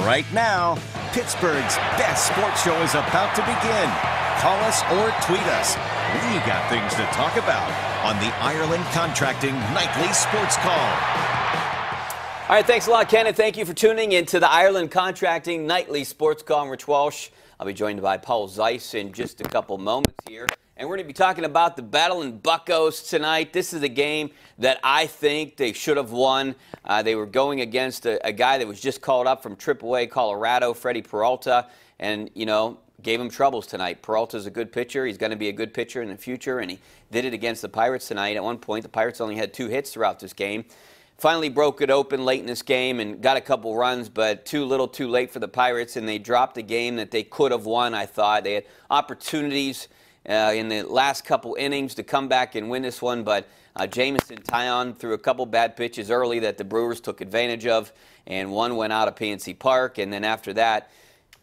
Right now, Pittsburgh's best sports show is about to begin. Call us or tweet us. We got things to talk about on the Ireland Contracting Nightly Sports Call. All right, thanks a lot, Ken, and thank you for tuning in to the Ireland Contracting Nightly Sports Call. I'm Rich Walsh. I'll be joined by Paul Zeise in just a couple moments here. And we're going to be talking about the battle in Buccos tonight. This is a game that I think they should have won. They were going against a guy that was just called up from AAA Colorado, Freddie Peralta, and, you know, gave him troubles tonight. Peralta's a good pitcher. He's going to be a good pitcher in the future, and he did it against the Pirates tonight. At one point, the Pirates only had 2 hits throughout this game. Finally broke it open late in this game and got a couple runs, but too little too late for the Pirates, and they dropped a game that they could have won, I thought. They had opportunities in the last couple innings to come back and win this one, but Jameson Taillon threw a couple bad pitches early that the Brewers took advantage of, and one went out of PNC Park, and then after that,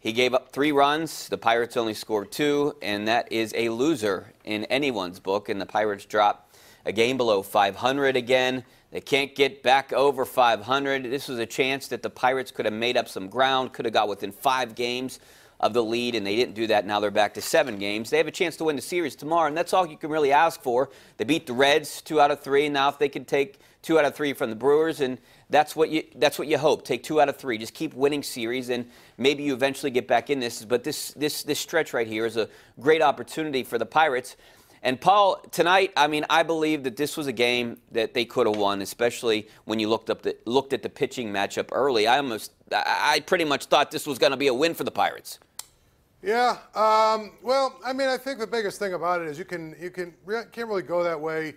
he gave up 3 runs. The Pirates only scored 2, and that is a loser in anyone's book, and the Pirates dropped a game below 500 again. They can't get back over 500. This was a chance that the Pirates could have made up some ground, could have got within 5 games of the lead, and they didn't do that. Now they're back to 7 games. They have a chance to win the series tomorrow, and that's all you can really ask for. They beat the Reds 2 out of 3. Now if they could take 2 out of 3 from the Brewers, and that's what you hope. Take 2 out of 3. Just keep winning series, and maybe you eventually get back in this. But this stretch right here is a great opportunity for the Pirates. And Paul, tonight, I mean, I believe that this was a game that they could have won, especially when you looked at the pitching matchup early. I pretty much thought this was going to be a win for the Pirates. Yeah. Well, I mean, I think the biggest thing about it is you can't really go that way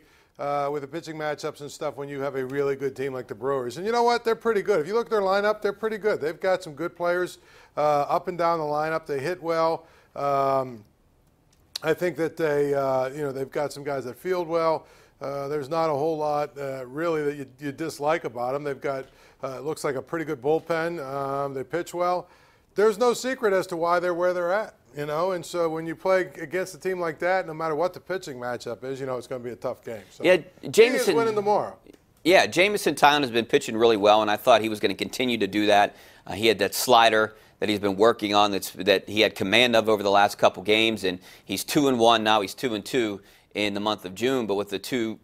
with the pitching matchups and stuff when you have a really good team like the Brewers. And you know what? They're pretty good. If you look at their lineup, they're pretty good. They've got some good players up and down the lineup. They hit well. I think that they've got some guys that field well. There's not a whole lot really that you dislike about them. They've got looks like a pretty good bullpen. They pitch well. There's no secret as to why they're where they're at, you know. And so when you play against a team like that, no matter what the pitching matchup is, you know it's going to be a tough game. So yeah, Jameson he is winning tomorrow. Yeah, Jameson Taillon has been pitching really well, and I thought he was going to continue to do that. He had that slider that he's been working on that he had command of over the last couple games, and he's 2-1 now. He's 2-2 in the month of June, but with the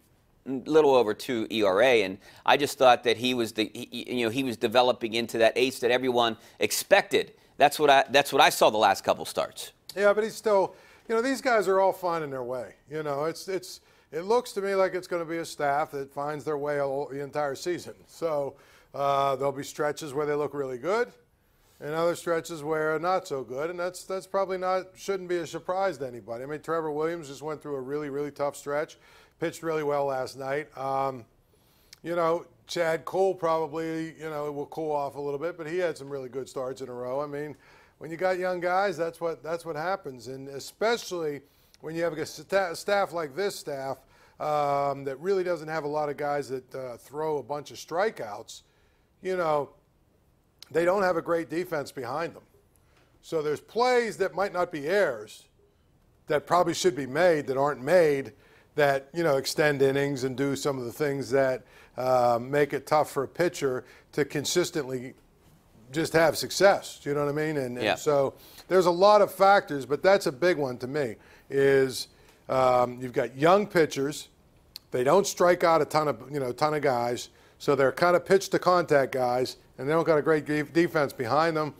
little over 2 ERA, and I just thought that he was developing into that ace that everyone expected. That's what I saw the last couple starts. Yeah, but he's still, you know, these guys are all finding their way. You know, it looks to me like it's going to be a staff that finds their way the entire season. So there'll be stretches where they look really good, and other stretches where not so good, and that's probably shouldn't be a surprise to anybody. I mean, Trevor Williams just went through a really, really tough stretch, pitched really well last night. You know, Chad Cole probably, you know, will cool off a little bit, but he had some really good starts in a row. I mean, when you got young guys, that's what happens, and especially when you have a staff like this staff that really doesn't have a lot of guys that throw a bunch of strikeouts, you know, they don't have a great defense behind them. So there's plays that might not be errors that probably should be made that aren't made that, you know, extend innings and do some of the things that make it tough for a pitcher to consistently just have success. Do you know what I mean? And so there's a lot of factors, but that's a big one to me is you've got young pitchers. They don't strike out a ton of guys, so they're kind of pitch to contact guys, and they don't got a great defense behind them.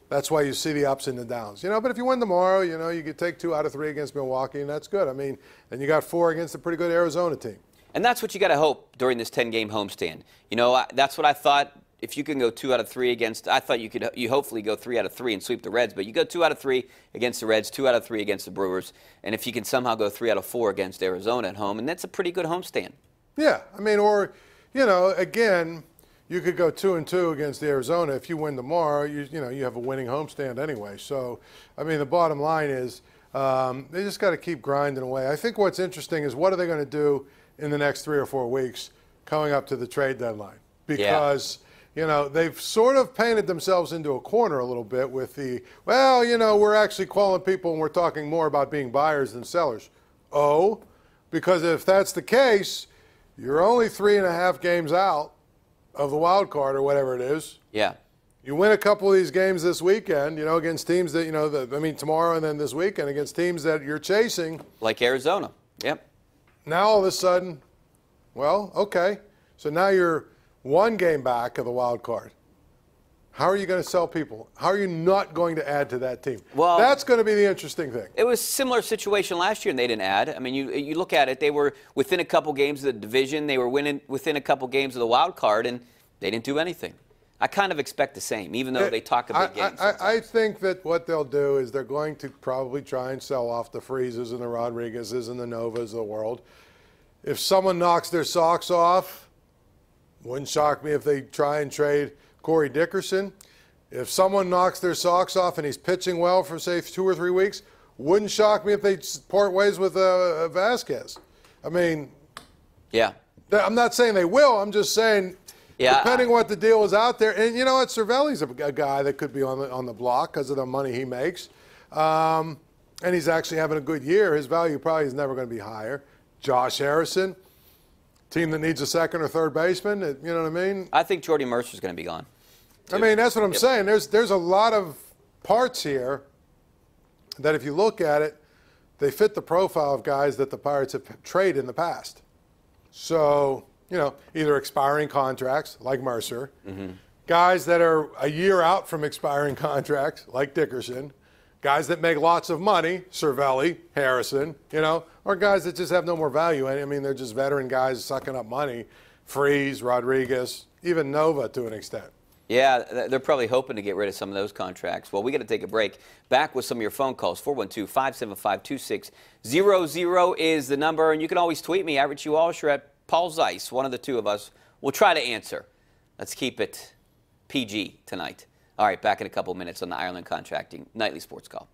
That's why you see the ups and the downs. You know, but if you win tomorrow, you know, you could take 2 out of 3 against Milwaukee, and that's good. I mean, and you got 4 against a pretty good Arizona team. And that's what you got to hope during this 10-game homestand. You know, that's what I thought. If you can go 2 out of 3 against, I thought you hopefully go 3 out of 3 and sweep the Reds, but you go 2 out of 3 against the Reds, 2 out of 3 against the Brewers, and if you can somehow go 3 out of 4 against Arizona at home, and that's a pretty good homestand. Yeah, I mean, or, you know, again, you could go 2-2 against Arizona. If you win tomorrow, you have a winning homestand anyway. So, I mean, the bottom line is they just got to keep grinding away. I think what's interesting is what are they going to do in the next 3 or 4 weeks coming up to the trade deadline? Because you know, they've sort of painted themselves into a corner a little bit with the, well, you know, we're actually calling people and we're talking more about being buyers than sellers. Oh, because if that's the case, you're only 3.5 games out of the wild card or whatever it is. Yeah. You win a couple of these games this weekend, against teams that, tomorrow and then this weekend against teams that you're chasing. Like Arizona. Yep. Now all of a sudden, well, okay. So now you're one game back of the wild card. How are you going to sell people? How are you not going to add to that team? Well, that's going to be the interesting thing. It was a similar situation last year, and they didn't add. I mean, you look at it, they were within a couple games of the division. They were winning within a couple games of the wild card, and they didn't do anything. I kind of expect the same, even though they talk a big game. I think that what they'll do is they're going to probably try and sell off the Freezes and the Rodriguezes and the Novas of the world. If someone knocks their socks off, wouldn't shock me if they try and trade Corey Dickerson. If someone knocks their socks off and he's pitching well for, say, 2 or 3 weeks, wouldn't shock me if they part ways with Vasquez. I mean, yeah. I'm not saying they will. I'm just saying, depending what the deal is out there. And you know what? Cervelli's a guy that could be on the block because of the money he makes. And he's actually having a good year. His value probably is never going to be higher. Josh Harrison, team that needs a second or third baseman. You know what I mean? I think Jordy Mercer's going to be gone. I mean, that's what I'm saying. There's a lot of parts here that if you look at it, they fit the profile of guys that the Pirates have traded in the past. So, either expiring contracts like Mercer, guys that are a year out from expiring contracts like Dickerson, guys that make lots of money, Cervelli, Harrison, or guys that just have no more value. I mean, they're just veteran guys sucking up money, Freeze, Rodriguez, even Nova to an extent. Yeah, they're probably hoping to get rid of some of those contracts. Well, we got to take a break. Back with some of your phone calls. 412-575-2600 is the number. And you can always tweet me at Rich Walsh or at Paul Zeise. One of the two of us will try to answer. Let's keep it PG tonight. All right, back in a couple minutes on the Ireland Contracting Nightly Sports Call.